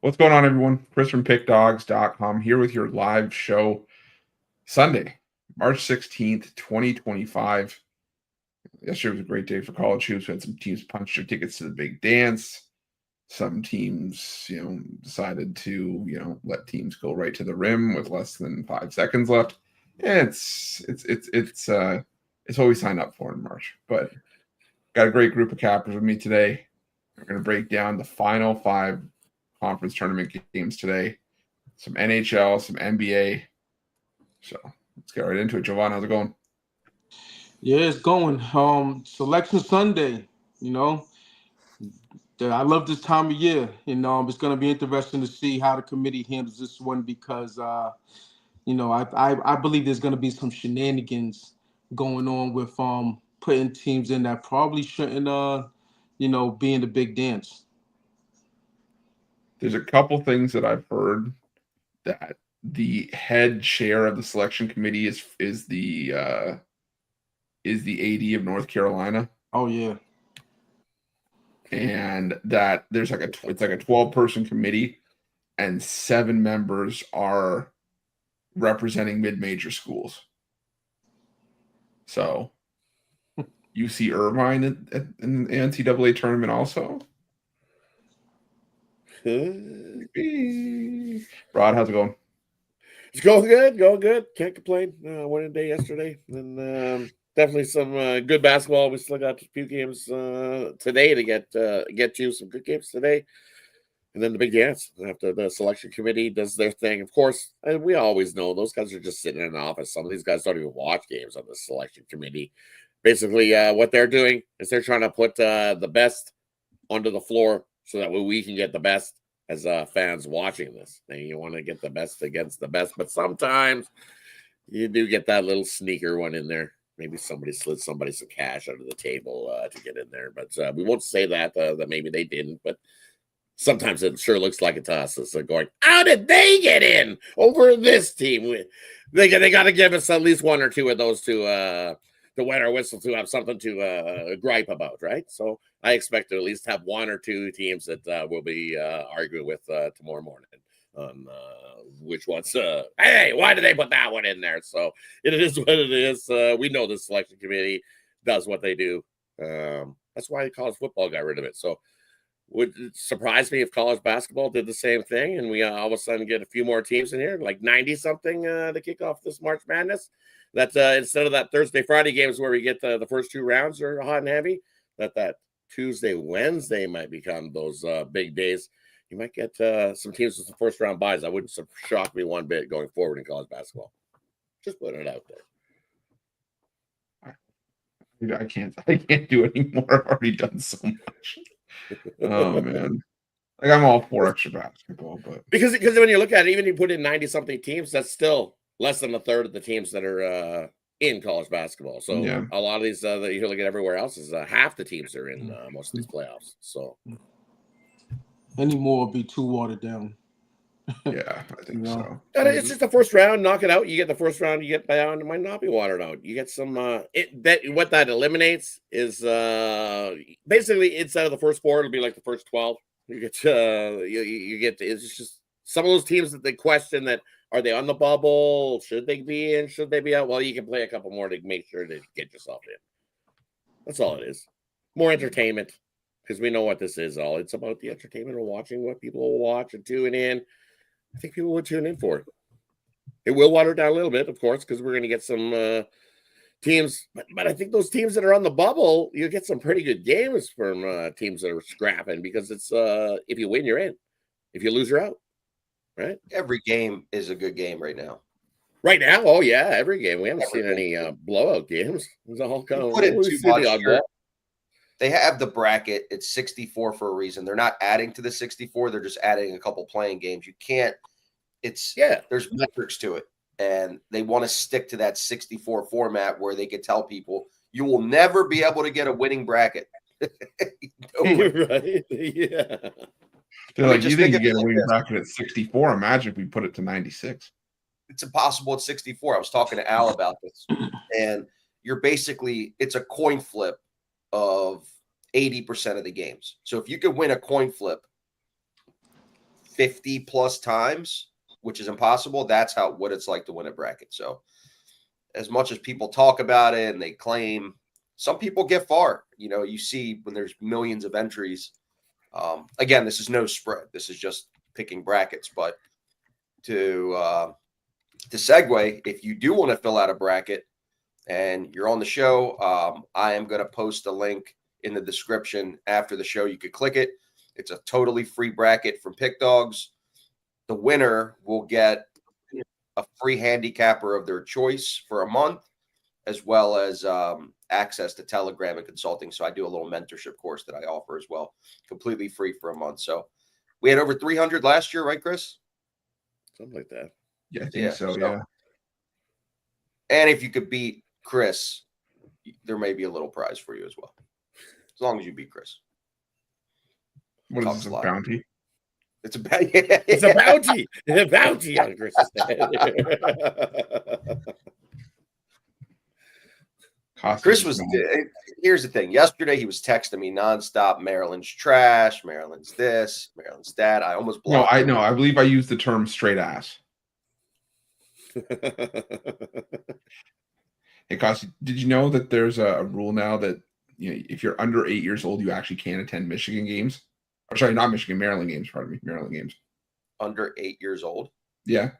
What's going on, everyone? Chris from PickDogs.com here with your live show Sunday, March 16th, 2025. Yesterday was a great day for college hoops. We had some teams punch their tickets to the big dance. Some teams, decided to, let teams go right to the rim with less than 5 seconds left. And it's what we signed up for in March. But got a great group of cappers with me today. We're going to break down the final 5 conference tournament games today. Some NHL, some NBA. So let's get right into it. Jovan, how's it going? Yeah, it's going. Selection Sunday, you know. I love this time of year. It's going to be interesting to see how the committee handles this one because, I believe there's going to be some shenanigans going on with putting teams in that probably shouldn't, be in the big dance. There's a couple things that I've heard that the head chair of the selection committee is the AD of North Carolina. Oh yeah. And that there's it's like a 12-person committee and 7 members are representing mid-major schools. So UC Irvine in the NCAA tournament also. Rod, how's it going? It's going good. Can't complain. Winning day yesterday, and definitely some good basketball. We still got a few games today to get to some good games today, and then the big dance after the selection committee does their thing. Of course, and we always know those guys are just sitting in an office. Some of these guys don't even watch games on the selection committee. Basically, what they're doing is they're trying to put the best onto the floor so that we can get the best as fans watching this. And you want to get the best against the best, but sometimes you do get that little sneaker one in there. Maybe somebody slid somebody some cash under the table to get in there, but we won't say that maybe they didn't, but sometimes it sure looks like it to us. It's going, how did they get in over this team? They got to give us at least one or two of those to wet our whistle, to have something to gripe about, right? So I expect to at least have one or two teams that we'll be arguing with tomorrow morning on which ones. Hey, why did they put that one in there? So it is what it is. We know the selection committee does what they do. That's why college football got rid of it. So would it surprise me if college basketball did the same thing and we all of a sudden get a few more teams in here, like 90-something to kick off this March Madness? That instead of that Thursday, Friday games where we get the first 2 rounds are hot and heavy, that Tuesday, Wednesday might become those big days. You might get some teams with some first round buys. That wouldn't shock me one bit going forward in college basketball. Just putting it out there. I can't do it anymore. I've already done so much. Oh man. Like I'm all for extra basketball, but because when you look at it, even if you put in 90-something teams, that's still less than a third of the teams that are in college basketball. So yeah. A lot of these that you look at everywhere else is half the teams are in most of these playoffs. So any more will be too watered down. Yeah, I think so. It's just the first round, knock it out. You get the first round, you get down. It might not be watered out. You get some. What that eliminates is basically instead of the first 4, it'll be like the first 12. You get you get. It's just some of those teams that they question that. Are they on the bubble? Should they be in? Should they be out? Well, you can play a couple more to make sure to get yourself in. That's all it is. More entertainment, because we know what this is all. It's about the entertainment of watching what people will watch and tune in. I think people would tune in for it. It will water down a little bit, of course, because we're going to get some teams. But I think those teams that are on the bubble, you'll get some pretty good games from teams that are scrapping, because it's if you win, you're in. If you lose, you're out. Right? Every game is a good game right now. Right now? Oh, yeah, every game. We haven't seen any blowout games. It's all kind of put in too much here. They have the bracket. It's 64 for a reason. They're not adding to the 64. They're just adding a couple playing games. You can't – there's metrics to it. And they want to stick to that 64 format where they could tell people you will never be able to get a winning bracket. Right? Yeah. They're like, you think you get a winning bracket at 64? Imagine if we put it to 96. It's impossible at 64. I was talking to Al about this. And you're basically – it's a coin flip of 80% of the games. So if you could win a coin flip 50 plus times, which is impossible. That's what it's like to win a bracket. So as much as people talk about it and they claim, some people get far. You see when there's millions of entries. Again, this is no spread. This is just picking brackets. But to segue, if you do want to fill out a bracket and you're on the show, I am going to post a link in the description after the show. You could click it. It's a totally free bracket from Pick Dogs. The winner will get a free handicapper of their choice for a month, as well as access to Telegram and consulting. So I do a little mentorship course that I offer as well, completely free for a month. So we had over 300 last year, right, Chris? Something like that. Yeah, I think so. Yeah. And if you could beat Chris, there may be a little prize for you as well, as long as you beat Chris. What is this, a bounty? It's a bounty. It's a bounty. It's a bounty on Chris's head. Chris was. Here's the thing. Yesterday he was texting me nonstop. Maryland's trash. Maryland's this. Maryland's that. I almost blocked. No, I know. I believe I used the term straight ass. Hey, Costi, did you know that there's a rule now that if you're under 8 years old, you actually can't attend Michigan games? Or sorry, not Michigan, Maryland games. Pardon me, Maryland games. Under 8 years old? Yeah.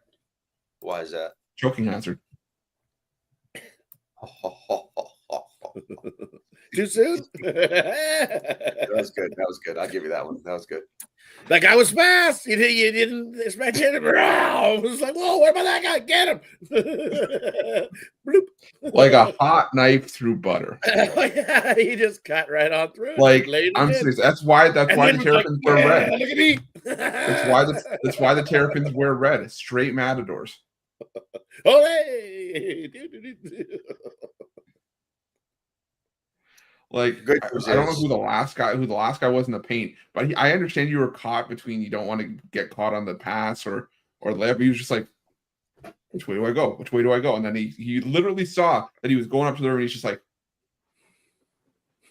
Why is that? Choking hazard. Too soon? That was good. That was good. I'll give you that one. That was good. That guy was fast. You didn't expect him. It was like, whoa, where about that guy? Get him. Like a hot knife through butter. Yeah, he just cut right on through. Like, I'm serious. That's why the Terrapins wear red. Look at me. That's why the Terrapins wear red. Straight matadors. Oh, hey. Like, I don't know who the last guy was in the paint, but I understand you were caught between you don't want to get caught on the pass or layup. He was just like, which way do I go? Which way do I go? And then he literally saw that he was going up to the rim and he's just like,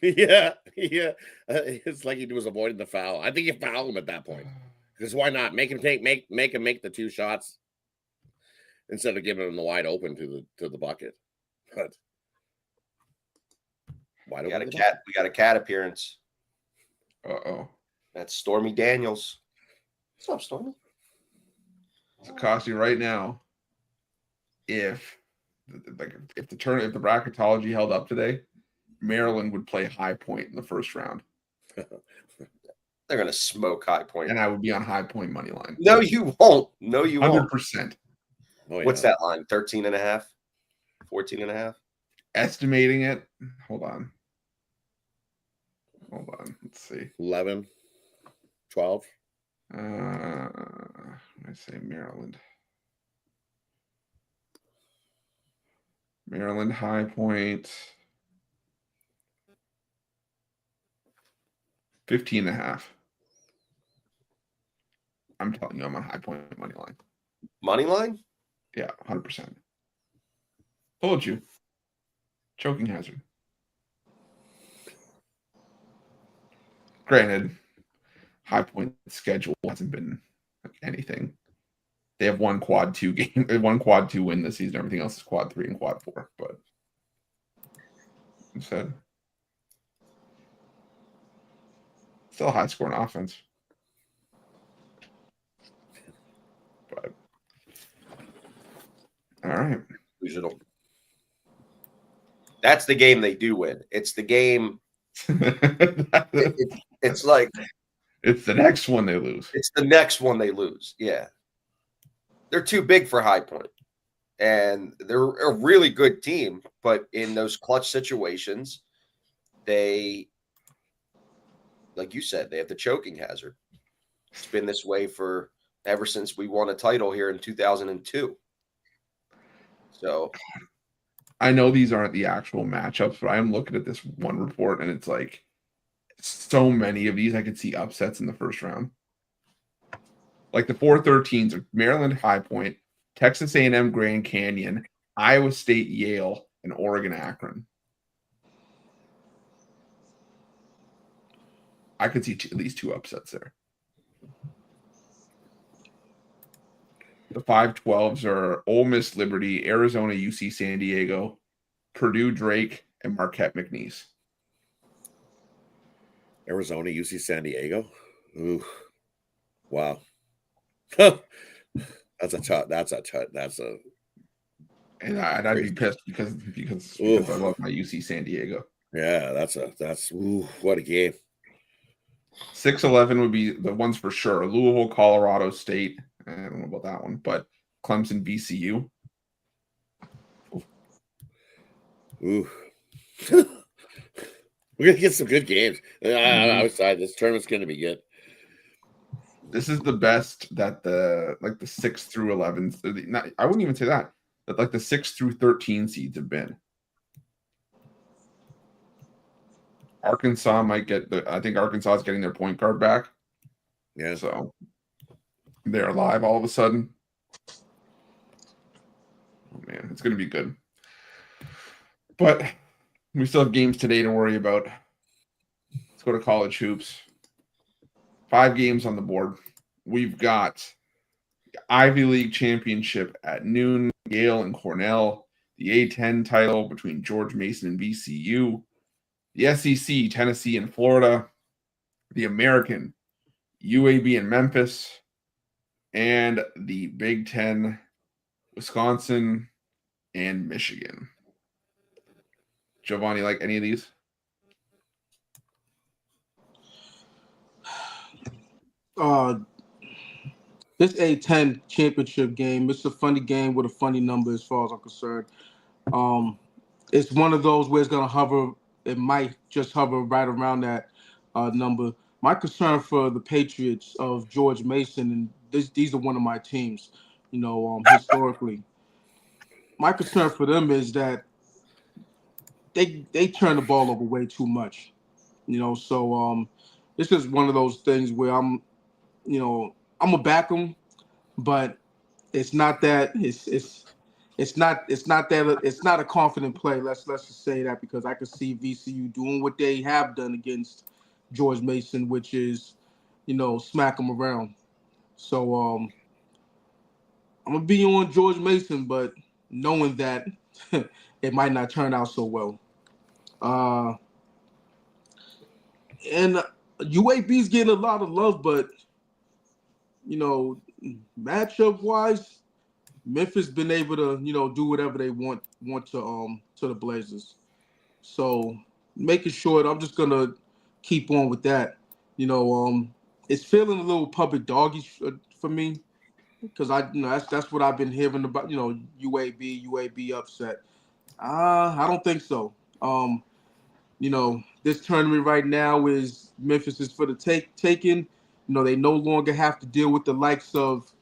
yeah. It's like he was avoiding the foul. I think you foul him at that point. Because why not? Make him make the two shots instead of giving him the wide open to the bucket. But we got a cat appearance. Uh-oh. That's Stormy Daniels. What's up, Stormy? It's costing right now. If the bracketology held up today, Maryland would play High Point in the first round. They're gonna smoke High Point. And I would be on High Point money line. No, you won't. No, you 100%. 100%. Oh, yeah. What's that line? 13.5? 14.5? Estimating it. Hold on. Let's see. 11, 12. I say Maryland. Maryland High Point. 15.5. I'm telling you, I'm on High Point money line. Money line? Yeah, 100%. Told you. Choking hazard. Granted, High Point schedule hasn't been like anything. They have one quad 2 win this season. Everything else is quad 3 and quad 4. But instead, still a high scoring offense. But all right. That's the game they do win. It's the game. It's like it's the next one they lose. It's the next one they lose. Yeah. They're too big for High Point. And they're a really good team, but in those clutch situations, they, like you said, they have the choking hazard. It's been this way for ever since we won a title here in 2002. So I know these aren't the actual matchups, but I'm looking at this one report and it's like so many of these I could see upsets in the first round. Like the 4-13s are Maryland High Point, Texas A&M Grand Canyon, Iowa State Yale, and Oregon Akron. I could see at least 2 upsets there. The 5-12s are Ole Miss Liberty, Arizona UC San Diego, Purdue Drake, and Marquette McNeese. Arizona UC San Diego. Ooh, wow. And I'd be pissed because I love my UC San Diego. Yeah, what a game. 6-11 would be the ones for sure. Louisville, Colorado State. I don't know about that one, but Clemson, VCU. Ooh. We're gonna get some good games. Outside, this tournament's gonna be good. This is the best that the 6 through 11s. I wouldn't even say that like the 6 through 13 seeds have been. Arkansas might get I think Arkansas is getting their point guard back. Yeah. So they're live all of a sudden. Oh man, it's gonna be good. But we still have games today to worry about. Let's go to college hoops. 5 games on the board. We've got the Ivy League championship at noon, Yale and Cornell. The A10 title between George Mason and VCU. The SEC, Tennessee and Florida. The American, UAB and Memphis. And the Big Ten, Wisconsin and Michigan. Giovanni, like any of these? This A10 championship game, it's a funny game with a funny number as far as I'm concerned. It's one of those where it's going to hover. It might just hover right around that number. My concern for the Patriots of George Mason, and these are one of my teams, historically. My concern for them is that they turn the ball over way too much, So it's just one of those things where I'm gonna back them, but it's not that it's not a confident play. Let's just say that, because I could see VCU doing what they have done against George Mason, which is, smack them around. So I'm gonna be on George Mason, but knowing that it might not turn out so well. And UAB's getting a lot of love, but matchup wise, Memphis been able to do whatever they want to the Blazers. So making sure, I'm just gonna keep on with that. It's feeling a little public doggish for me, because that's what I've been hearing about. UAB upset. I don't think so. This tournament right now is Memphis is for the taking. They no longer have to deal with the likes of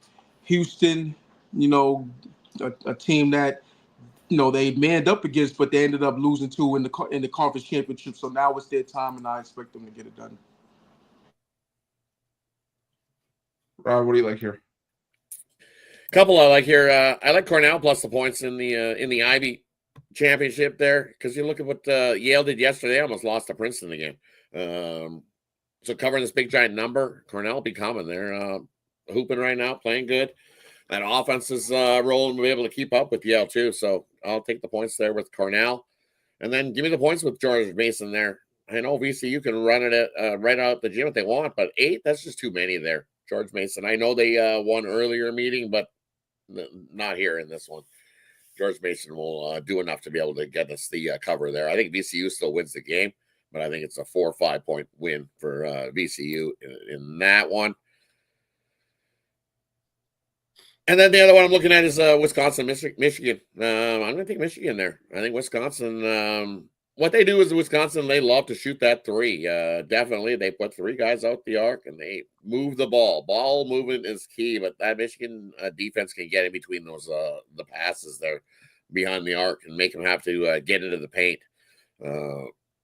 Houston, a team that they manned up against, but they ended up losing to in the conference championship. So now it's their time, and I expect them to get it done. Rob, what do you like here? Couple I like here. I like Cornell plus the points in the Ivy championship there, because you look at what Yale did yesterday. They almost lost to Princeton again. So covering this big giant number, Cornell will be coming. They're hooping right now, playing good. That offense is rolling to be able to keep up with Yale too. So I'll take the points there with Cornell, and then give me the points with George Mason there. I know VCU can run it right out the gym if they want, but 8, that's just too many there. George Mason. I know they won earlier meeting, but not here in this one. George Mason will do enough to be able to get us the cover there. I think VCU still wins the game, but I think it's a 4 or 5 point win for VCU in that one. And then the other one I'm looking at is Wisconsin, Michigan. I'm going to take Michigan there. I think Wisconsin, what they do is Wisconsin, they love to shoot that 3. Definitely, they put 3 guys out the arc, and they move the ball. Ball movement is key, but that Michigan defense can get in between those the passes there behind the arc and make them have to get into the paint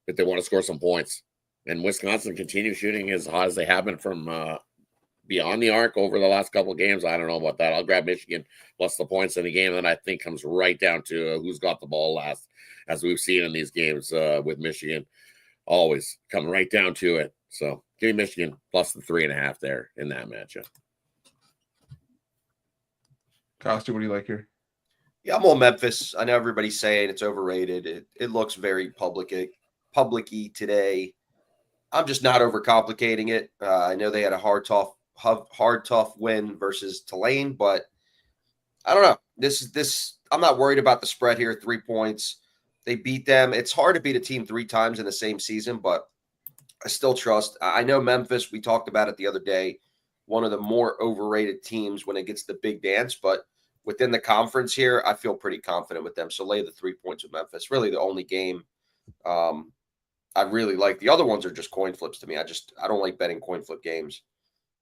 if they want to score some points. And Wisconsin continues shooting as hot as they have been from beyond the arc over the last couple of games. I don't know about that. I'll grab Michigan plus the points in the game, and I think comes right down to who's got the ball last, as we've seen in these games with Michigan. Always come right down to it. So give me Michigan plus the 3.5 there in that matchup. Costa, what do you like here? Yeah, I'm on Memphis. I know everybody's saying it's overrated. It looks very public-y today. I'm just not overcomplicating it. I know they had a hard, tough win versus Tulane, but I don't know. This. I'm not worried about the spread here. 3 points. They beat them. It's hard to beat a team 3 times in the same season, but I still trust. I know Memphis. We talked about it the other day. One of the more overrated teams when it gets the big dance, but within the conference here, I feel pretty confident with them. So lay the 3 points with Memphis. Really the only game I really like. The other ones are just coin flips to me. I don't like betting coin flip games.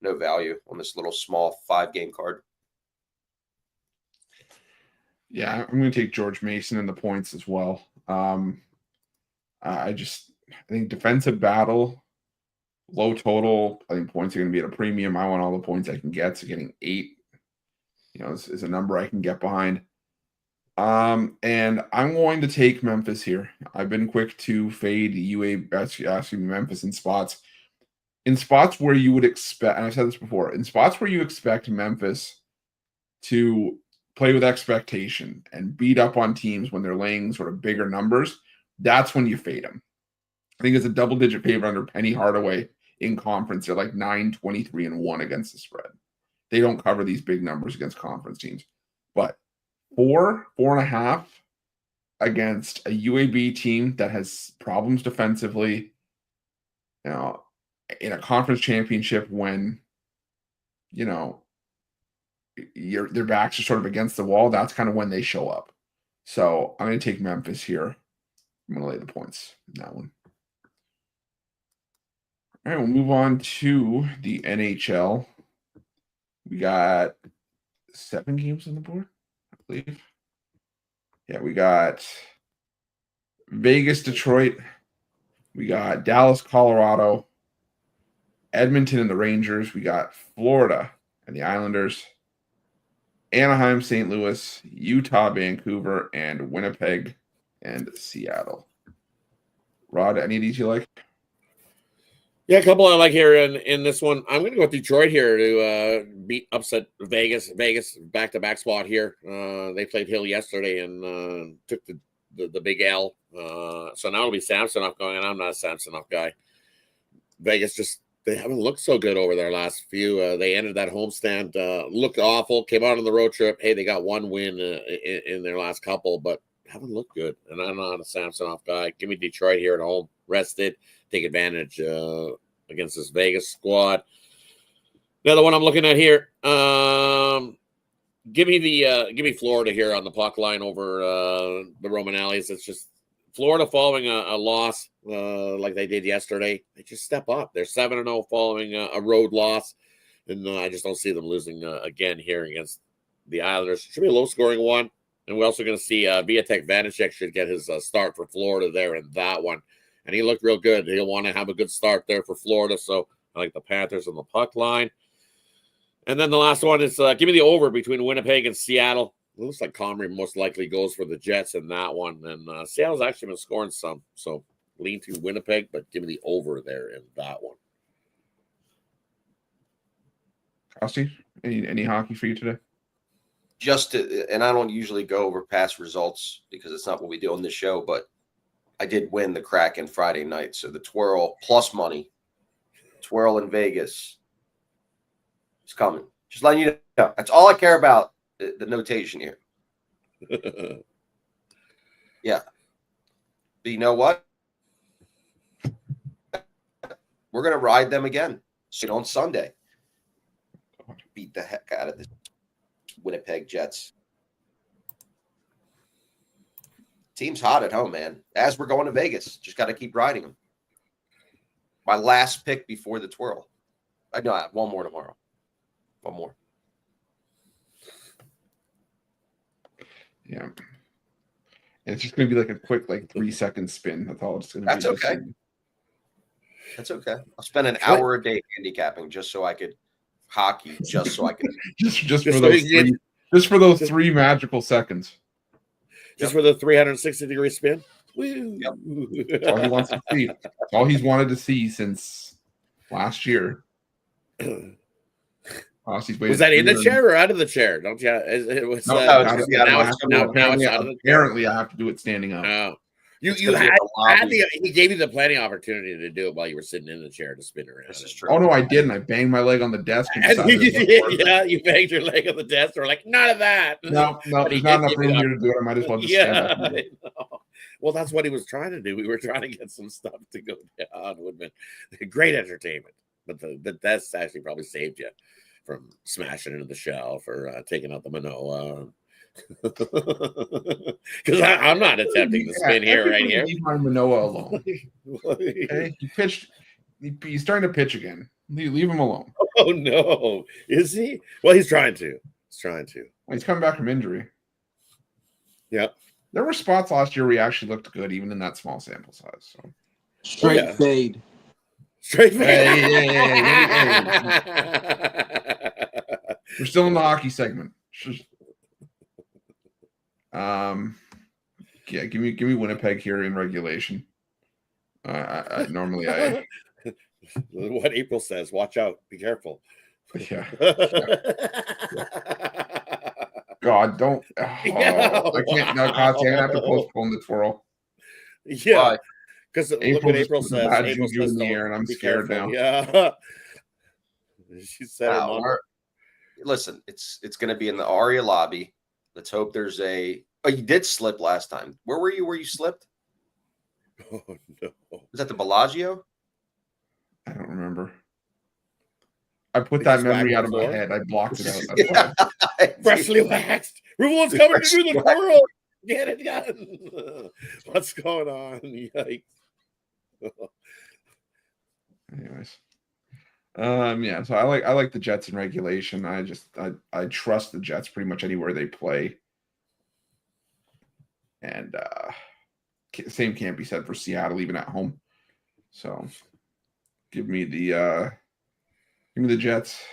No value on this little small 5-game card. Yeah, I'm going to take George Mason in the points as well. I think defensive battle, low total. I think points are going to be at a premium. I want all the points I can get. So getting 8, is a number I can get behind. And I'm going to take Memphis here. I've been quick to fade Memphis in spots. In spots where you would expect, and I've said this before, in spots where you expect Memphis to play with expectation and beat up on teams when they're laying sort of bigger numbers, that's when you fade them. I think it's a double-digit favorite under Penny Hardaway in conference. They're like 9-23-1 against the spread. They don't cover these big numbers against conference teams. But 4.5 against a UAB team that has problems defensively, in a conference championship when, their backs are sort of against the wall, that's kind of when they show up. So I'm going to take Memphis here. I'm going to lay the points in that one. All right, we'll move on to the NHL. We got 7 games on the board, I believe. Yeah, we got Vegas, Detroit. We got Dallas, Colorado. Edmonton and the Rangers. We got Florida and the Islanders. Anaheim, St. Louis, Utah, Vancouver, and Winnipeg and Seattle. Rod, any of these you like? Yeah, a couple I like here in this one. I'm going to go with Detroit here to upset Vegas. Vegas back-to-back spot here. They played Hill yesterday and took the big L. So now it'll be Samsonov going, and I'm not a Samsonov guy. Vegas they haven't looked so good over their last few. They ended that homestand, looked awful, came out on the road trip. Hey, they got 1 win in their last couple, but haven't looked good. And I'm not a Samsonov guy. Give me Detroit here at home, rested, take advantage against this Vegas squad. Another one I'm looking at here. Give me Florida here on the puck line over the Roman Alleys. It's just Florida following a loss like they did yesterday. They just step up. They're 7-0 following a road loss, and I just don't see them losing again here against the Islanders. Should be a low-scoring one, and we're also going to see Vitek Vanacek should get his start for Florida there in that one, and he looked real good. He'll want to have a good start there for Florida, so I like the Panthers on the puck line. And then the last one is give me the over between Winnipeg and Seattle. It looks like Comrie most likely goes for the Jets in that one. And Seattle's actually been scoring some. So lean to Winnipeg, but give me the over there in that one. Kosty, any hockey for you today? And I don't usually go over past results because it's not what we do on this show, but I did win the Kraken Friday night. So the twirl plus money, twirl in Vegas is coming. Just letting you know. That's all I care about. The notation here. Yeah. But you know what? We're going to ride them again. So on Sunday. Beat the heck out of the Winnipeg Jets. Team's hot at home, man. As we're going to Vegas. Just got to keep riding them. My last pick before the twirl. I know I have one more tomorrow. One more. Yeah. And it's just going to be like a quick, 3-second spin. That's all it's going to be. That's okay. That's okay. I'll spend an hour a day handicapping just so I could hockey, just so I could. just for those 3 magical seconds. Just for the 360-degree spin? Yep. That's all he wants to see. That's all he's wanted to see since last year. All Was that in the chair or out of the chair? Don't you? It was. No, now it's out of the chair. Apparently, I have to do it standing up. Oh. You had he gave you the plenty opportunity to do it while you were sitting in the chair to spin around. This is true. Oh no, I didn't. I banged my leg on the desk. And yeah, you banged your leg on the desk. We're like, none of that. No, there's not enough room here to do it. I might as well just stand up. And do it. Well, that's what he was trying to do. We were trying to get some stuff to go down. It would have been great entertainment, but that's actually probably saved you from smashing into the shelf or taking out the Manoa. Because I'm not attempting to spin here right here. Leave my Manoa alone. Okay, he pitched. He's starting to pitch again. Leave him alone. Oh no, is he? Well, he's trying to. He's coming back from injury. Yep. There were spots last year where he actually looked good, even in that small sample size. So straight fade. Straight fade. We're still in the hockey segment. Yeah, give me Winnipeg here in regulation. Normally I what April says, watch out, be careful. Yeah. God, don't. Oh, I can't. No, I'm gonna have to postpone the twirl. Yeah, because look what April says. April says in the air, and I'm scared now. Yeah, she said. Wow, listen, it's going to be in the Aria lobby. Let's hope there's a. Oh, you did slip last time. Where were you? Where you slipped? Oh no! Was that the Bellagio? I don't remember. I put that memory out of my head. I blocked it out. Freshly waxed. Everyone's coming to do the twirl. Get it done. What's going on? Yikes. Anyways. Yeah, so I like the Jets in regulation. I trust the Jets pretty much anywhere they play. And same can't be said for Seattle, even at home. So give me the Jets.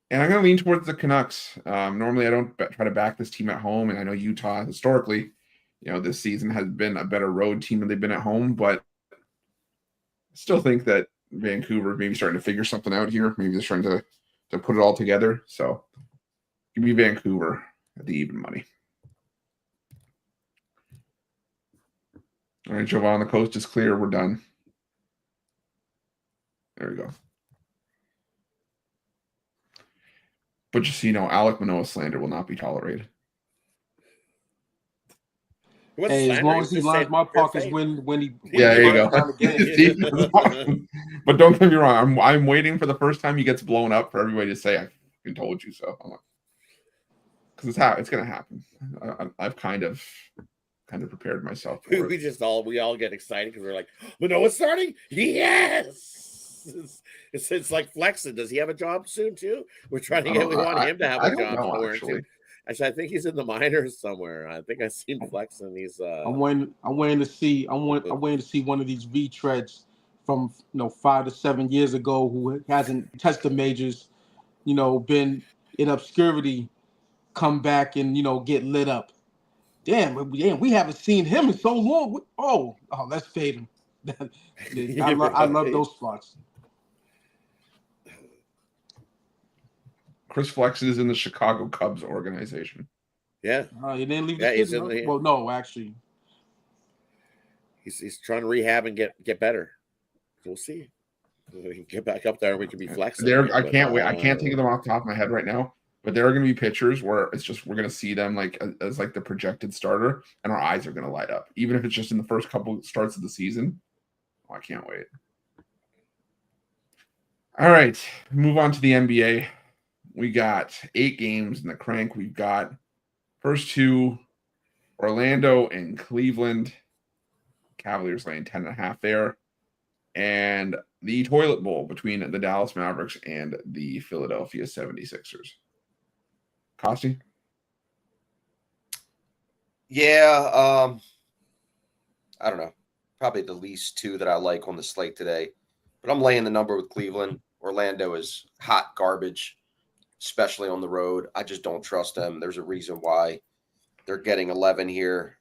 And I'm going to lean towards the Canucks. Normally, I don't try to back this team at home. And I know Utah, historically, this season has been a better road team than they've been at home. But I still think that Vancouver maybe starting to figure something out here. Maybe they're trying to put it all together. So give me Vancouver at the even money. All right, Jovan, the coast is clear. We're done. There we go. But just so you know, Alec Manoa slander will not be tolerated. Hey, as long as he lines my pockets when he yeah, there you go. But don't get me wrong, I'm waiting for the first time he gets blown up for everybody to say I fucking told you so. Because it's gonna happen. I've kind of prepared myself for it. We all get excited because we're like, Manoa's starting? Yes. It's like flexing. Does he have a job soon too? We want him to have a job somewhere too. Actually, I think he's in the minors somewhere. I think I've seen flexing. He's I'm waiting to see one of these retreads from 5 to 7 years ago who hasn't tested majors, been in obscurity, come back and get lit up. Damn, we haven't seen him in so long. Oh, let's fade him. I love those spots. Chris Flexen is in the Chicago Cubs organization. Yeah. He didn't leave the city. Well, no, actually. He's trying to rehab and get better. We'll see. We can get back up there and we can be flexible. I can't wait. I can't think of them off the top of my head right now. But there are going to be pitchers where it's just we're going to see them as the projected starter, and our eyes are going to light up, even if it's just in the first couple starts of the season. Oh, I can't wait. All right, move on to the NBA. We got 8 games in the crank. We've got first 2, Orlando and Cleveland. Cavaliers laying 10.5 there, and the toilet bowl between the Dallas Mavericks and the Philadelphia 76ers. Costi? Yeah, I don't know. Probably the least 2 that I like on the slate today. But I'm laying the number with Cleveland. Orlando is hot garbage, especially on the road. I just don't trust them. There's a reason why they're getting 11 here.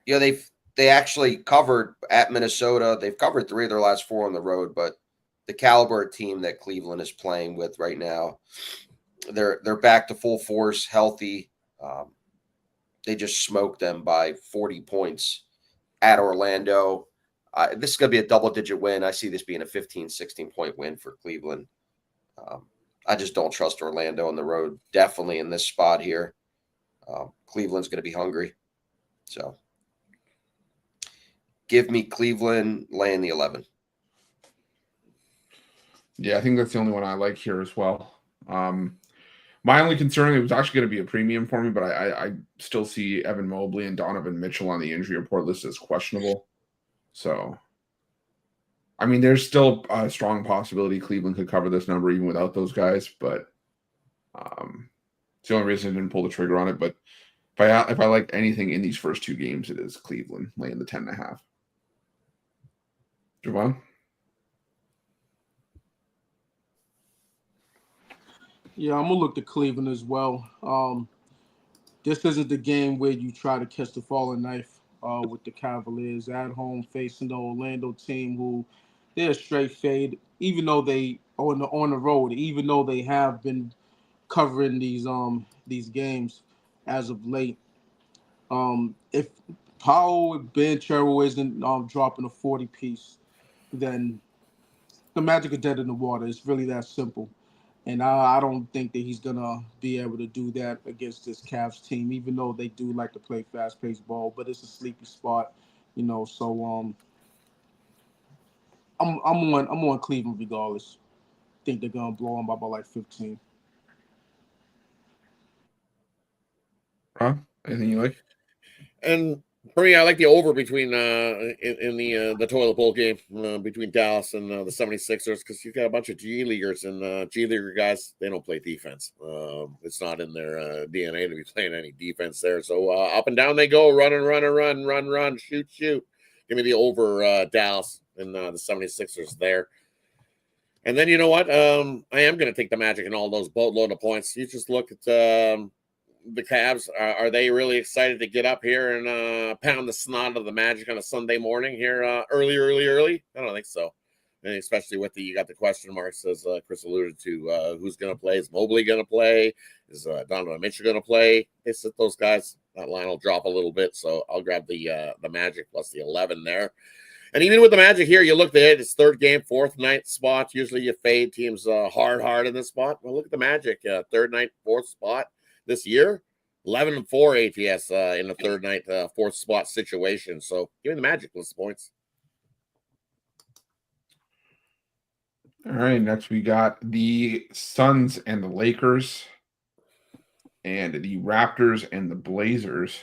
They actually covered at Minnesota. They've covered 3 of their last 4 on the road, but the caliber of team that Cleveland is playing with right now. They're back to full force, healthy. They just smoked them by 40 points at Orlando. This is going to be a double-digit win. I see this being a 15, 16-point win for Cleveland. I just don't trust Orlando on the road, definitely in this spot here. Cleveland's going to be hungry. So give me Cleveland laying the 11. Yeah, I think that's the only one I like here as well. My only concern, it was actually going to be a premium for me, but I still see Evan Mobley and Donovan Mitchell on the injury report list as questionable. So, I mean, there's still a strong possibility Cleveland could cover this number even without those guys, but it's the only reason I didn't pull the trigger on it. But if I like anything in these first two games, it is Cleveland laying the 10.5. Javon? Yeah, I'm gonna look to Cleveland as well. This isn't the game where you try to catch the falling knife with the Cavaliers at home facing the Orlando team, who they're a straight fade. Even though they on the road, even though they have been covering these games as of late. If Powell Banchero isn't dropping a 40 piece, then the Magic are dead in the water. It's really that simple. And I don't think that he's gonna be able to do that against this Cavs team, even though they do like to play fast-paced ball. But it's a sleepy spot, So I'm on Cleveland regardless. Think they're gonna blow them by about like 15. Rob, anything you like? And for me, I like the over between in the toilet bowl game between Dallas and the 76ers, because you've got a bunch of G leaguers, and G leaguer guys, they don't play defense. It's not in their DNA to be playing any defense there. So up and down they go, run, shoot. Give me the over Dallas and the 76ers there. And then you know what? I am going to take the Magic and all those boatload of points. You just look at the Cavs. Are they really excited to get up here and pound the snot of the Magic on a Sunday morning here early? I don't think so. And especially with you got the question marks, as Chris alluded to, who's going to play? Is Mobley going to play? Is Donovan Mitchell going to play? They sit those guys. That line will drop a little bit, so I'll grab the Magic plus the 11 there. And even with the Magic here, you look at it's third game, fourth night spot. Usually you fade teams hard in this spot. Well, look at the Magic, third night, fourth spot this year. 11-4 ATS in the third night, fourth spot situation. So give me the Magic plus points. All right, next we got the Suns and the Lakers, and the Raptors and the Blazers.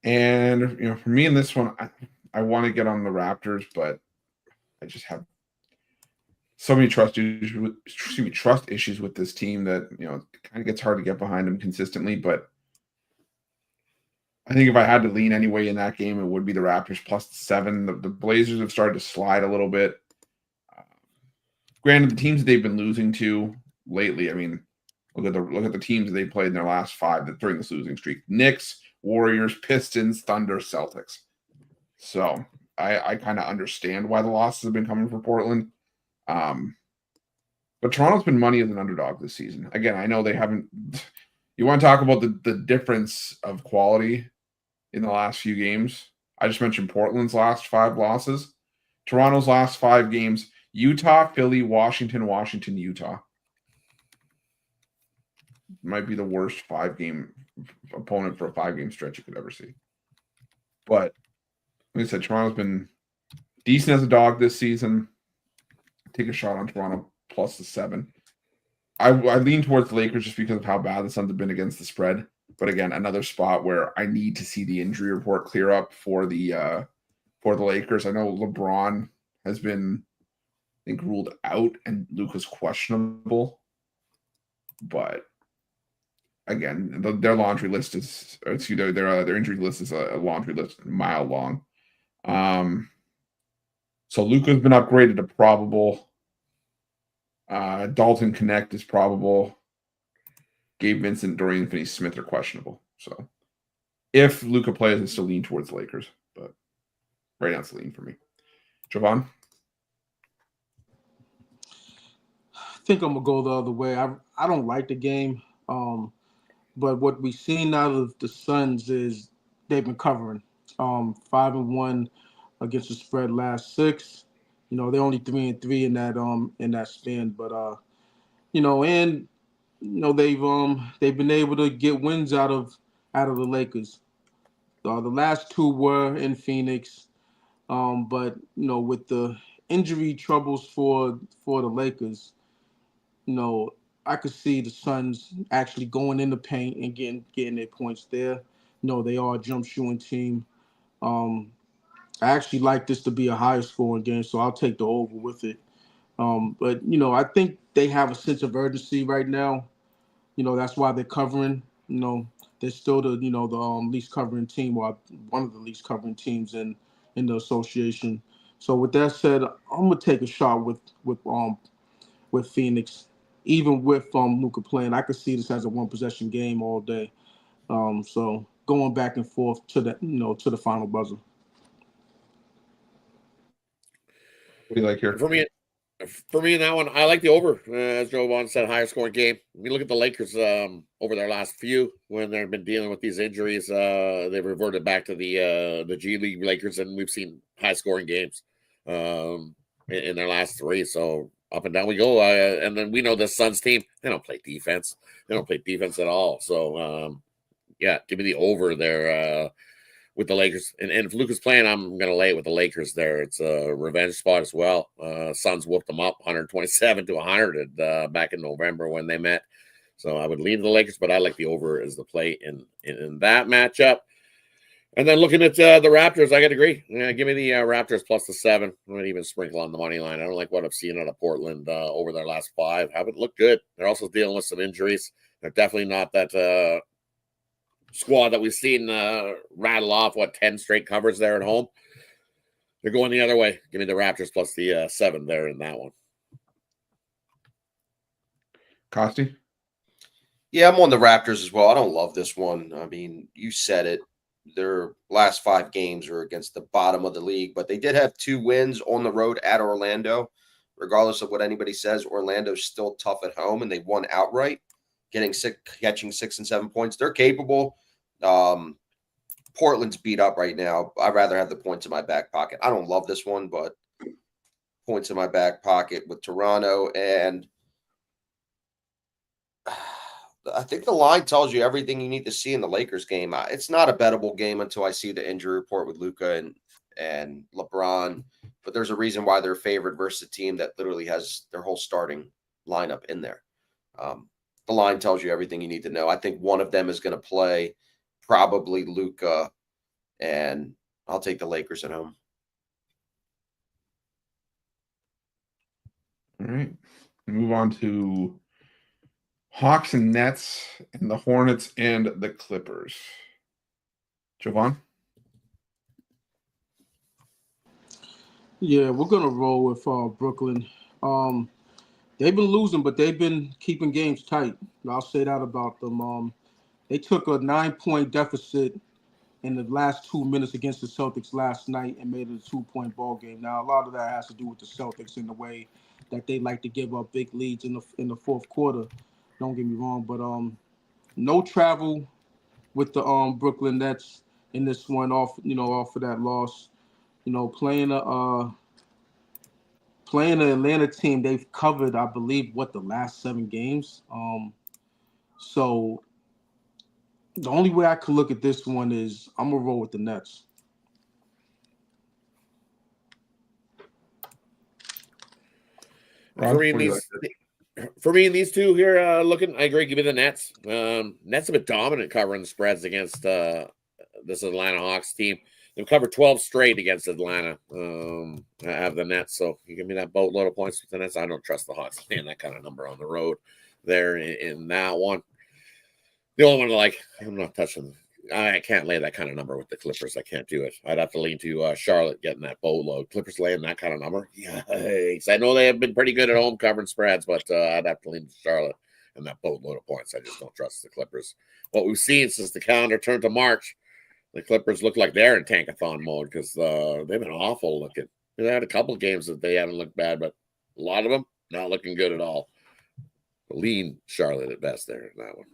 And for me in this one, I want to get on the Raptors, but I just have so many trust issues with this team that it kind of gets hard to get behind them consistently. But I think if I had to lean anyway in that game, it would be the Raptors plus 7. The Blazers have started to slide a little bit. Granted, the teams that they've been losing to lately, I mean, look at the teams that they played in their last 5 during this losing streak: Knicks, Warriors, Pistons, Thunder, Celtics. So I kind of understand why the losses have been coming for Portland. But Toronto's been money as an underdog this season. Again, I know they haven't. You want to talk about the difference of quality in the last few games? I just mentioned Portland's last 5 losses. Toronto's last 5 games: Utah, Philly, Washington, Utah. Might be the worst 5-game opponent for a 5-game stretch you could ever see. But like I said, Toronto's been decent as a dog this season. Take a shot on Toronto plus the 7. I lean towards the Lakers just because of how bad the Suns have been against the spread. But again, another spot where I need to see the injury report clear up for the Lakers. I know LeBron has been, I think, ruled out, and Luka's questionable. But again, their laundry list is, their injury list is a laundry list a mile long. So Luka's been upgraded to probable. Dalton Connect is probable. Gabe Vincent, Dorian Finney-Smith are questionable. So if Luka plays, I still lean towards the Lakers, but right now it's a lean for me. Javon? think I'm gonna go the other way. I don't like the game, but what we've seen out of the Suns is they've been covering. 5-1 against the spread last 6. They're only 3-3 in that span, but and they've been able to get wins out of the Lakers. The last 2 were in Phoenix, but with the injury troubles for the Lakers, I could see the Suns actually going in the paint and getting their points there. They are a jump shooting team. I actually like this to be a higher scoring game, so I'll take the over with it. But I think they have a sense of urgency right now. That's why they're covering. They're still the least covering team, or one of the least covering teams in the association. So with that said, I'm gonna take a shot with Phoenix, even with Luka playing. I could see this as a 1 possession game all day. So going back and forth to the final buzzer. What do you like here? For me in that one, I like the over. As Joe Vaughn said, higher scoring game. We look at the Lakers over their last few when they've been dealing with these injuries. They've reverted back to the G League Lakers, and we've seen high scoring games in their last 3. So up and down we go. And then we know the Suns team, they don't play defense. They don't play defense at all. So yeah, give me the over there. With the Lakers. And if Luka's playing, I'm going to lay it with the Lakers there. It's a revenge spot as well. Suns whooped them up 127-100 back in November when they met. So I would lean to the Lakers, but I like the over as the play in that matchup. And then looking at the Raptors, I got to agree. Yeah, give me the Raptors plus the 7. I'm going to even sprinkle on the money line. I don't like what I've seen out of Portland over their last 5. Haven't looked good. They're also dealing with some injuries. They're definitely not that squad that we've seen rattle off 10 straight covers there at home. They're going the other way. Give me the Raptors plus the 7 there in that one. Costi? Yeah, I'm on the Raptors as well. I don't love this one. I mean, you said it. Their last 5 games are against the bottom of the league, but they did have 2 wins on the road at Orlando. Regardless of what anybody says, Orlando's still tough at home, and they won outright, catching 6 and 7 points. They're capable. Portland's beat up right now. I'd rather have the points in my back pocket. I don't love this one, but points in my back pocket with Toronto. And I think the line tells you everything you need to see in the Lakers game. It's not a bettable game until I see the injury report with Luka and LeBron. But there's a reason why they're favored versus a team that literally has their whole starting lineup in there. The line tells you everything you need to know. I think one of them is going to play, probably Luka, and I'll take the Lakers at home. All right. Move on to Hawks and Nets and the Hornets and the Clippers. Jovan? Yeah, we're gonna roll with Brooklyn. They've been losing, but they've been keeping games tight. I'll say that about them. They took a 9-point deficit in the last 2 minutes against the Celtics last night and made it a 2-point ball game. Now, a lot of that has to do with the Celtics in the way that they like to give up big leads in the fourth quarter. Don't get me wrong, but no travel with the Brooklyn Nets in this one off of that loss. Playing the Atlanta team, they've covered, I believe, the last 7 games. So the only way I could look at this one is I'm gonna roll with the Nets. Ron, for me, these 2 here looking, I agree. Give me the Nets. Nets have been dominant covering the spreads against this Atlanta Hawks team. They've covered 12 straight against Atlanta. I have the Nets, so you give me that boatload of points with the Nets. I don't trust the Hawks playing that kind of number on the road there in that one. The only one I'm not touching. I can't lay that kind of number with the Clippers. I can't do it. I'd have to lean to Charlotte getting that boatload. Clippers laying that kind of number. Yikes. I know they have been pretty good at home covering spreads, but I'd have to lean to Charlotte and that boatload of points. I just don't trust the Clippers. What we've seen since the calendar turned to March, the Clippers look like they're in tankathon mode because they've been awful looking. They had a couple of games that they haven't looked bad, but a lot of them not looking good at all. lean Charlotte at best there in that one.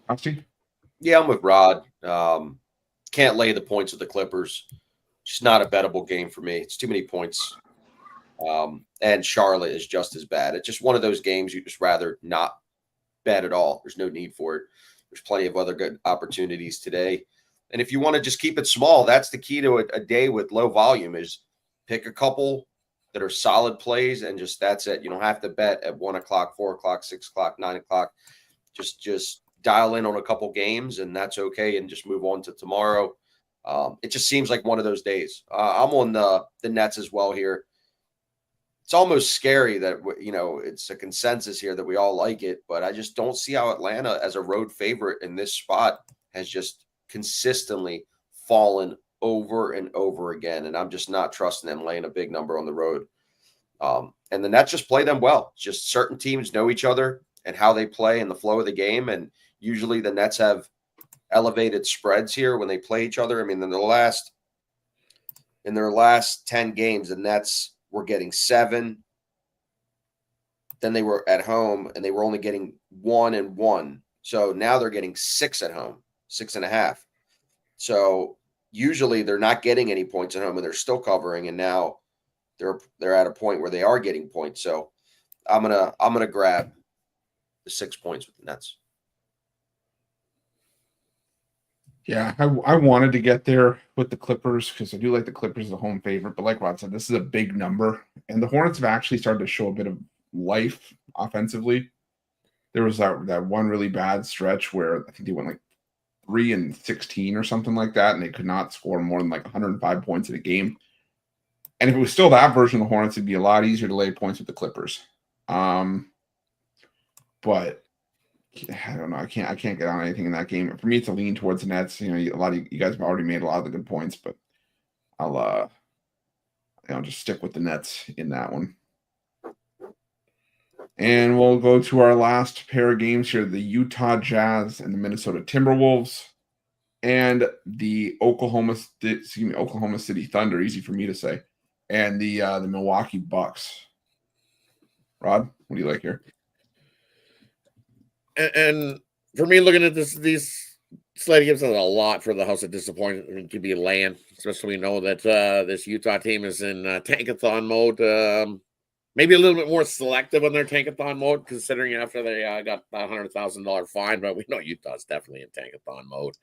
Austin? Yeah, I'm with Rod. Can't lay the points with the Clippers. Just not a bettable game for me. It's too many points. And Charlotte is just as bad. It's just one of those games you just rather not bet at all. There's no need for it. There's plenty of other good opportunities today. And if you want to just keep it small, that's the key to a day with low volume is pick a couple that are solid plays and just that's it. You don't have to bet at 1 o'clock, 4 o'clock, 6 o'clock, 9 o'clock. Just dial in on a couple games and that's okay and just move on to tomorrow. It just seems like one of those days. I'm on the Nets as well here. It's almost scary that, it's a consensus here that we all like it, but I just don't see how Atlanta as a road favorite in this spot has just consistently fallen over and over again. And I'm just not trusting them laying a big number on the road. And the Nets just play them well. It's just certain teams know each other and how they play and the flow of the game. And usually the Nets have elevated spreads here when they play each other. I mean, in their last 10 games, the Nets were getting 7. Then they were at home and they were only getting 1 and 1. So now they're getting 6 at home, 6.5. So usually they're not getting any points at home and they're still covering. And now they're at a point where they are getting points. So I'm gonna grab the 6 points with the Nets. Yeah, I wanted to get there with the Clippers because I do like the Clippers as a home favorite. But like Rod said, this is a big number. And the Hornets have actually started to show a bit of life offensively. There was that one really bad stretch where I think they went like 3-16 or something like that, and they could not score more than like 105 points in a game. And if it was still that version of the Hornets, it'd be a lot easier to lay points with the Clippers. But I don't know. I can't get on anything in that game. For me, it's a lean towards the Nets. A lot of you guys have already made a lot of the good points, but I'll just stick with the Nets in that one. And we'll go to our last pair of games here: the Utah Jazz and the Minnesota Timberwolves, and the Oklahoma City Thunder. Easy for me to say, and the Milwaukee Bucks. Rod, what do you like here? And for me, looking at these slate games, a lot for the House of Disappointment to be laying. Especially we know that this Utah team is in tankathon mode. Maybe a little bit more selective on their tankathon mode, considering after they got that $100,000 fine. But we know Utah's definitely in tankathon mode.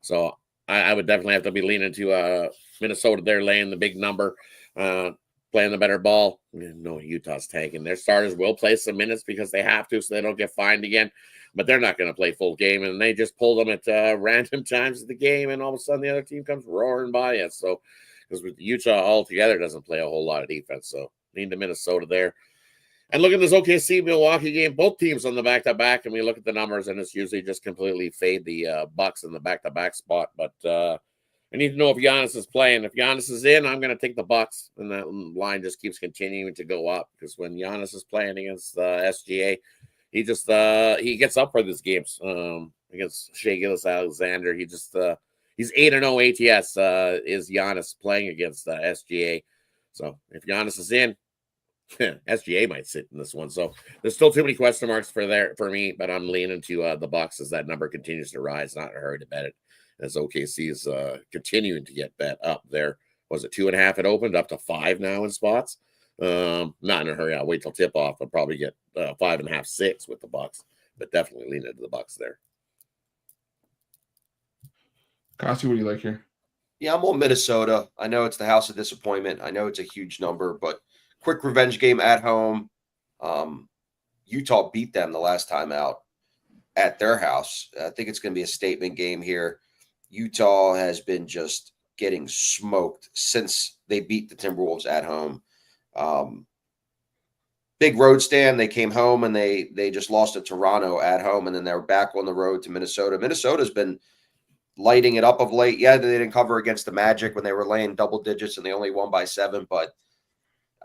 So I would definitely have to be leaning to Minnesota. They're laying the big number, playing the better ball. No, Utah's tanking. Their starters will play some minutes because they have to, so they don't get fined again. But they're not going to play full game, and they just pull them at random times of the game, and all of a sudden the other team comes roaring by us. So, because with Utah altogether doesn't play a whole lot of defense, so lean to Minnesota there. And look at this OKC Milwaukee game. Both teams on the back-to-back, and we look at the numbers, and it's usually just completely fade the Bucks in the back-to-back spot. But I need to know if Giannis is playing. If Giannis is in, I'm going to take the Bucks, and that line just keeps continuing to go up because when Giannis is playing against SGA, he just he gets up for these games against Shai Gilgeous-Alexander. He's 8-0 ATS is Giannis playing against SGA. So if Giannis is in, SGA might sit in this one. So there's still too many question marks for me, but I'm leaning to the Bucks as that number continues to rise. Not in a hurry to bet it, as OKC is continuing to get bet up there. Was it 2.5? It opened up to 5 now in spots. Not in a hurry. I'll wait till tip off. I'll probably get 5.5, 6 with the Bucks, but definitely lean into the Bucks there. Kasi, what do you like here? Yeah, I'm on Minnesota. I know it's the House of Disappointment. I know it's a huge number, but quick revenge game at home. Utah beat them the last time out at their house. I think it's going to be a statement game here. Utah has been just getting smoked since they beat the Timberwolves at home. Big road stand. They came home and they just lost to Toronto at home, and then they're back on the road to Minnesota. Minnesota's been lighting it up of late. Yeah, they didn't cover against the Magic when they were laying double digits and they only won by 7, but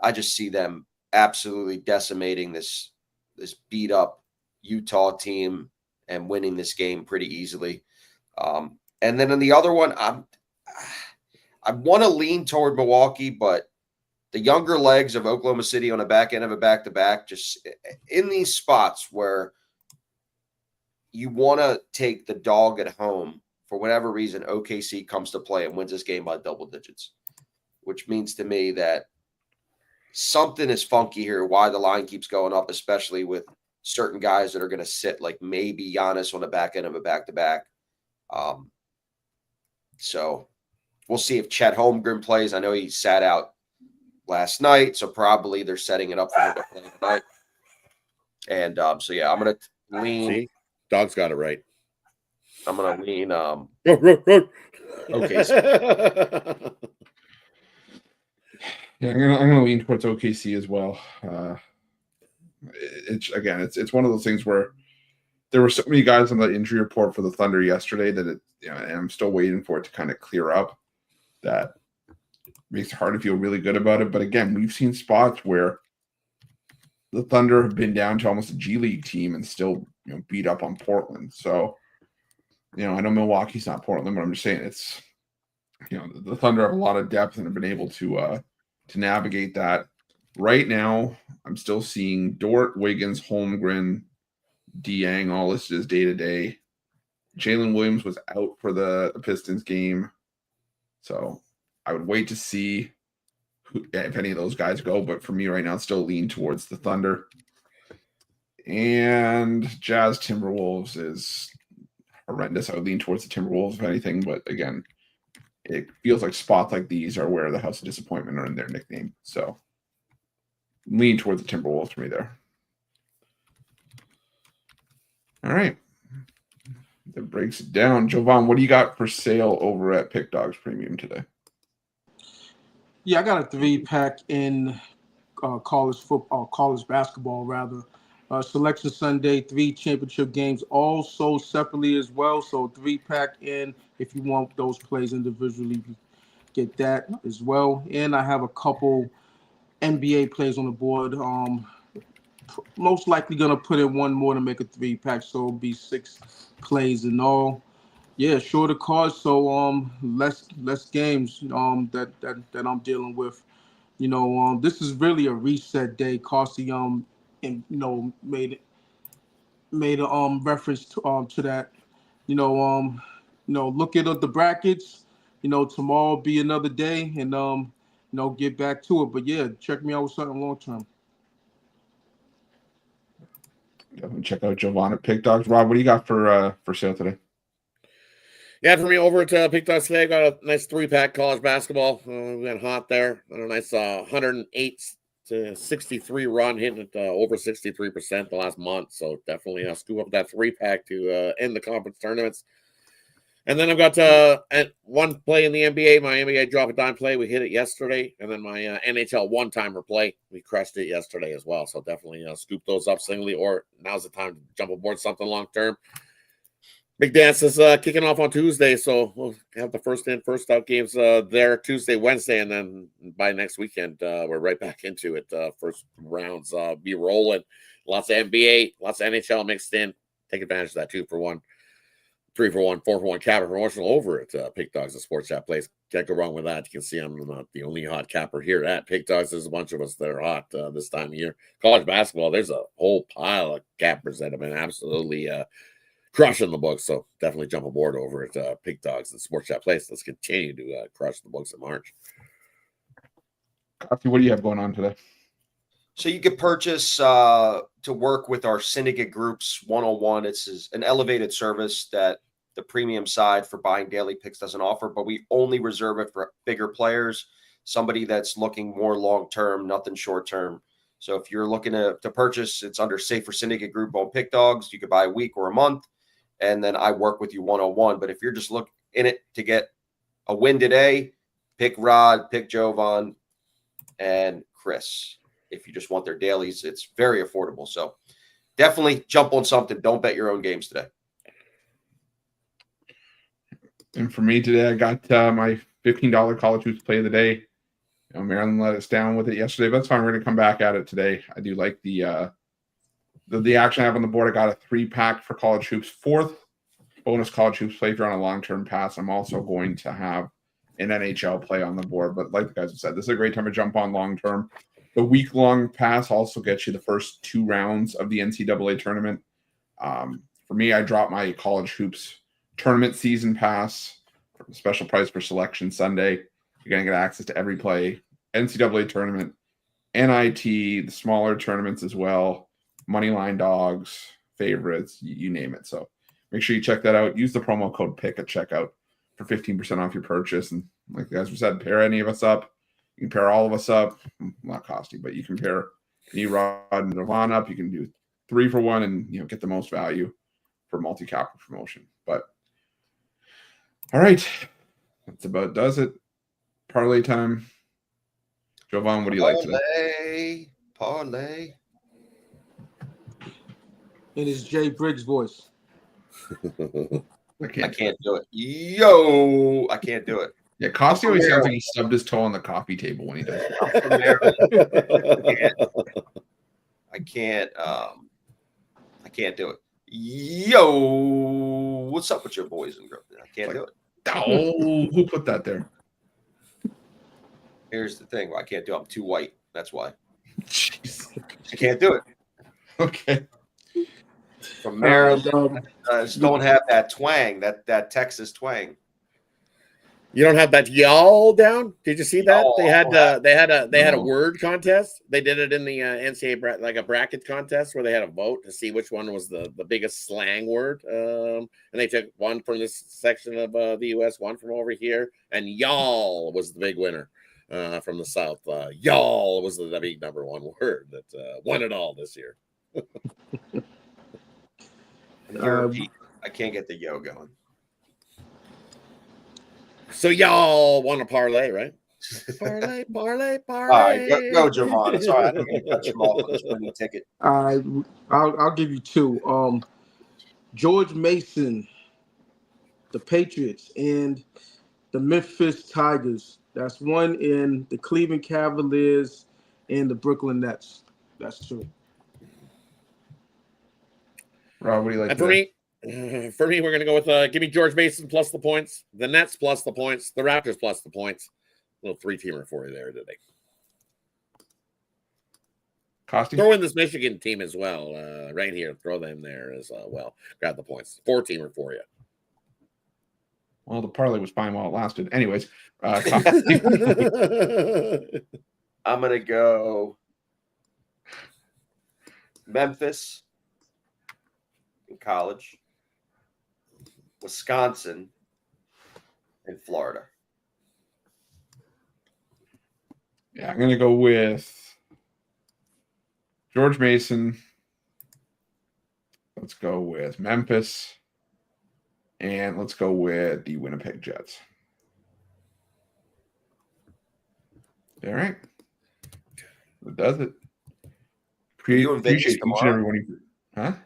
I just see them absolutely decimating this beat up Utah team and winning this game pretty easily. And then in the other one, I want to lean toward Milwaukee, but the younger legs of Oklahoma City on the back end of a back-to-back, just in these spots where you want to take the dog at home, for whatever reason, OKC comes to play and wins this game by double digits, which means to me that something is funky here, why the line keeps going up, especially with certain guys that are going to sit, like maybe Giannis on the back end of a back-to-back. So we'll see if Chet Holmgren plays. I know he sat out last night, so probably they're setting it up for him to play tonight. And so, yeah, I'm going to lean. See? Dog's got it right. I'm going to lean. Okay. Yeah, I'm gonna lean towards OKC as well. It's one of those things where there were so many guys on the injury report for the Thunder yesterday that and I'm still waiting for it to kind of clear up. That makes it hard to feel really good about it. But again, we've seen spots where the Thunder have been down to almost a G League team and still beat up on Portland. So I know Milwaukee's not Portland, but I'm just saying it's the Thunder have a lot of depth and have been able to navigate that. Right now, I'm still seeing Dort, Wiggins, Holmgren, Dieng all listed as day-to-day. Jalen Williams was out for the Pistons game. So I would wait to see if any of those guys go. But for me right now, it's still lean towards the Thunder. And Jazz Timberwolves is horrendous. I would lean towards the Timberwolves, if anything. But again, it feels like spots like these are where the House of Disappointment are in their nickname. So lean towards the Timberwolves for me there. All right. That breaks it down. Jovan, what do you got for sale over at Pick Dogs Premium today? Yeah, I got a 3-pack in college basketball, rather. Selection Sunday, 3 championship games, all sold separately as well. So 3-pack in if you want those plays individually, get that as well. And I have a couple NBA plays on the board. Most likely going to put in one more to make a 3-pack, so it'll be 6 plays in all. Yeah, shorter cards, so less games that I'm dealing with. This is really a reset day. Carsey made a reference to that. Look at the brackets. Tomorrow will be another day, and get back to it. But yeah, check me out with something long term. Definitely check out Jovan at Pick Dogs. Rob, what do you got for sale today? Yeah, for me over at Pick Dogs today, I got a nice 3-pack college basketball. We got hot there. A nice 108 to 63 run, hitting it over 63% the last month. So definitely scoop up that 3-pack to end the conference tournaments. And then I've got one play in the NBA, my NBA drop a dime play. We hit it yesterday. And then my NHL one-timer play. We crushed it yesterday as well. So definitely scoop those up singly, or now's the time to jump aboard something long-term. Big Dance is kicking off on Tuesday, so we'll have the first in, first out games there Tuesday, Wednesday, and then by next weekend, we're right back into it. First rounds be rolling. Lots of NBA, lots of NHL mixed in. Take advantage of that 2-for-1, 3-for-1, 4-for-1 capper promotional over at Pick Dogs, the sports chat place. Can't go wrong with that. You can see I'm not the only hot capper here at Pick Dogs. There's a bunch of us that are hot this time of year. College basketball, there's a whole pile of cappers that have been absolutely crushing the books. So definitely jump aboard over at Pick Dogs, the sports chat place. Let's continue to crush the books in March. What do you have going on today? So you could purchase to work with our syndicate groups 101. It's an elevated service that the premium side for buying daily picks doesn't offer, but we only reserve it for bigger players, somebody that's looking more long-term, nothing short-term. So if you're looking to purchase, it's under Safer Syndicate Group on Pick Dogs. You could buy a week or a month, and then I work with you 101. But if you're just looking in it to get a win today, pick Rod, pick Jovan, and Chris. If you just want their dailies, it's very affordable. So definitely jump on something. Don't bet your own games today. And for me today, I got my $15 college hoops play of the day. Maryland let us down with it yesterday, but that's fine. We're going to come back at it today. I do like the action I have on the board. I got a 3-pack for college hoops, 4th bonus college hoops play if you're on a long-term pass. I'm also going to have and NHL play on the board. But like the guys have said, this is a great time to jump on long term. The week-long pass also gets you the first 2 rounds of the NCAA tournament. For me, I dropped my college hoops tournament season pass for a special price for Selection Sunday. You're going to get access to every play, NCAA tournament, NIT, the smaller tournaments as well, moneyline dogs, favorites, you name it. So make sure you check that out. Use the promo code PICK at checkout for 15% off your purchase. And like the guys have said, pair any of us up. You can pair all of us up. Not costly, but you can pair Rod and Devon up. You can do 3 for 1 and get the most value for multi-cap promotion. But all right, that's about does it. Parlay time. Jovan, what do you like today? Parlay. It is Jay Briggs' voice. I can't do it. Yo, I can't do it. Yeah, Costi always sounds like he stubbed his toe on the coffee table when he does it. I can't do it. Yo, what's up with your boys and girls? I can't do it. Oh, who put that there? Here's the thing. I can't do it. I'm too white. That's why. Jeez. I can't do it. Okay. From Maryland, I just don't have that twang, that Texas twang. You don't have that y'all down? Did you see that? They had a word contest. They did it in the NCAA like a bracket contest where they had a vote to see which one was the biggest slang word. And they took one from this section of the U.S., one from over here, and y'all was the big winner from the South. Y'all was the big number 1 word that won it all this year. I can't get the yo going. So y'all want a parlay, right? Parlay. All right, go, Javon. Sorry, I didn't cut you off on this winning ticket. I'll give you 2. George Mason, the Patriots, and the Memphis Tigers. That's 1 in the Cleveland Cavaliers and the Brooklyn Nets. That's 2. Rob, what do you like? And for me, we're going to go with give me George Mason plus the points, the Nets plus the points, the Raptors plus the points. A little 3-teamer for you there today. Costi? Throw in this Michigan team as well. Right here. Throw them there as well. Grab the points. 4-teamer for you. Well, the parlay was fine while it lasted. Anyways. I'm going to go Memphis in college, Wisconsin, and Florida. Yeah, I'm going to go with George Mason. Let's go with Memphis. And let's go with the Winnipeg Jets. All right. That does it. Are you in Vegas tomorrow? Huh? Are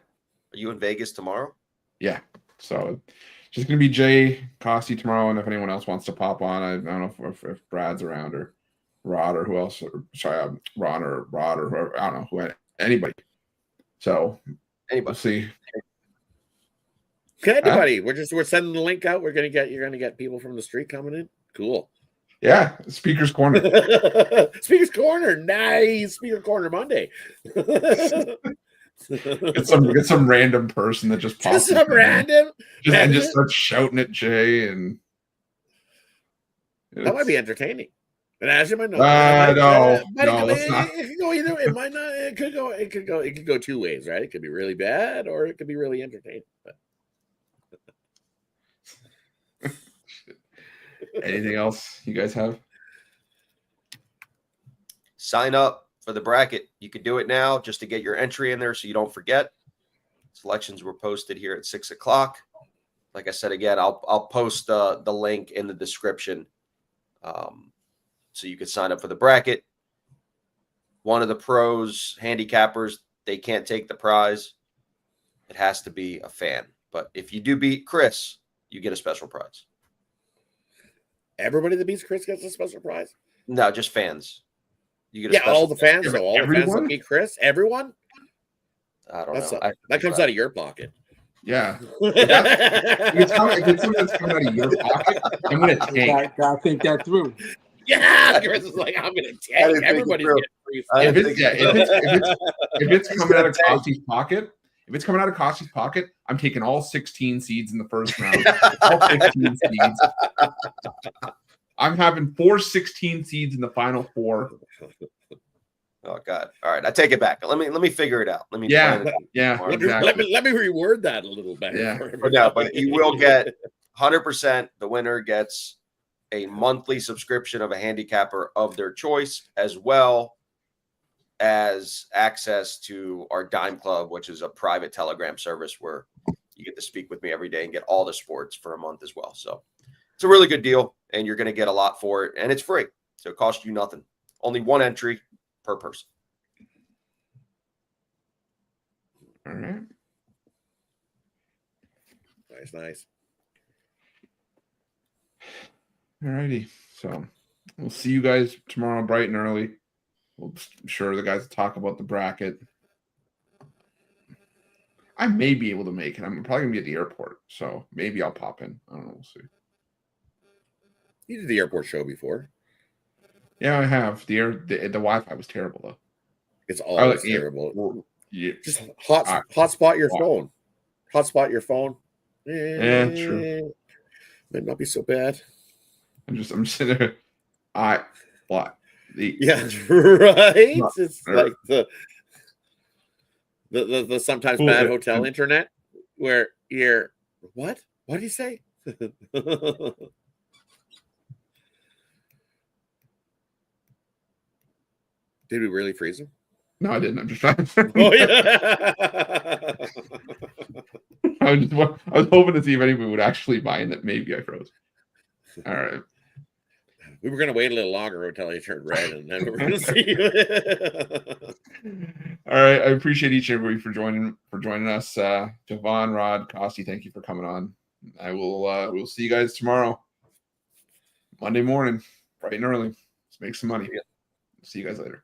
you in Vegas tomorrow? Yeah. So just going to be Jay, Costi tomorrow. And if anyone else wants to pop on, I don't know if Brad's around or Rod or who else. Ron or Rod or whoever. I don't know. Anybody. So we'll see. Can anybody? We're sending the link out. You're gonna get people from the street coming in. Cool. Yeah, Speaker's Corner. Speaker's Corner, nice. Speaker Corner Monday. Get some random person that just pops. Some random. And just starts shouting at Jay, and that might be entertaining. And as you might know, no, it could go either. It might not. It could go 2 ways, right? It could be really bad, or it could be really entertaining. But. Anything else you guys have? Sign up for the bracket. You can do it now just to get your entry in there so you don't forget. Selections were posted here at 6 o'clock. Like I said, again, I'll post the link in the description so you can sign up for the bracket. One of the pros, handicappers, they can't take the prize. It has to be a fan. But if you do beat Chris, you get a special prize. Everybody that beats Chris gets a special prize? No, just fans. You get all the fans. So all the fans that beat Chris? Everyone? I don't know. That comes out of your pocket. Yeah. If it's something that's coming out of your pocket, I'm going to tank. Gotta think that through. Yeah, Chris is like, I'm gonna tank. Everybody's getting free. If it's coming out of Costy's pocket, I'm taking all 16 seeds in the first round. All 15 seeds. I'm having 16 seeds in the final 4. Oh God! All right, I take it back. Let me figure it out. Let me plan it exactly. Let me reword that a little better. Yeah. But you will get 100%. The winner gets a monthly subscription of a handicapper of their choice, as well as access to our Dime Club, which is a private Telegram service where you get to speak with me every day and get all the sports for a month as well. So it's a really good deal, and you're going to get a lot for it, and it's free, so it costs you nothing. Only one entry per person. All right. Nice. All righty. So we'll see you guys tomorrow bright and early. I'm sure the guys will talk about the bracket. I may be able to make it. I'm probably going to be at the airport, so maybe I'll pop in. I don't know. We'll see. You did the airport show before. Yeah, I have. The Wi-Fi was terrible, though. It's always terrible. Yeah. Just hotspot your phone. Hotspot your phone. Yeah, true. Might not be so bad. I'm sitting there. What? Yeah, right. It's like the sometimes bad hotel internet where you're what? What do you say? Did we really freeze him? No, I didn't. I'm just trying. Oh yeah. I was hoping to see if anybody would actually buy in that maybe I froze. All right. We were going to wait a little longer until he turned red, and then we were going to see you. All right. I appreciate each and everybody for joining us. Javon, Rod, Costi, thank you for coming on. We'll see you guys tomorrow, Monday morning, bright and early. Let's make some money. See you guys later.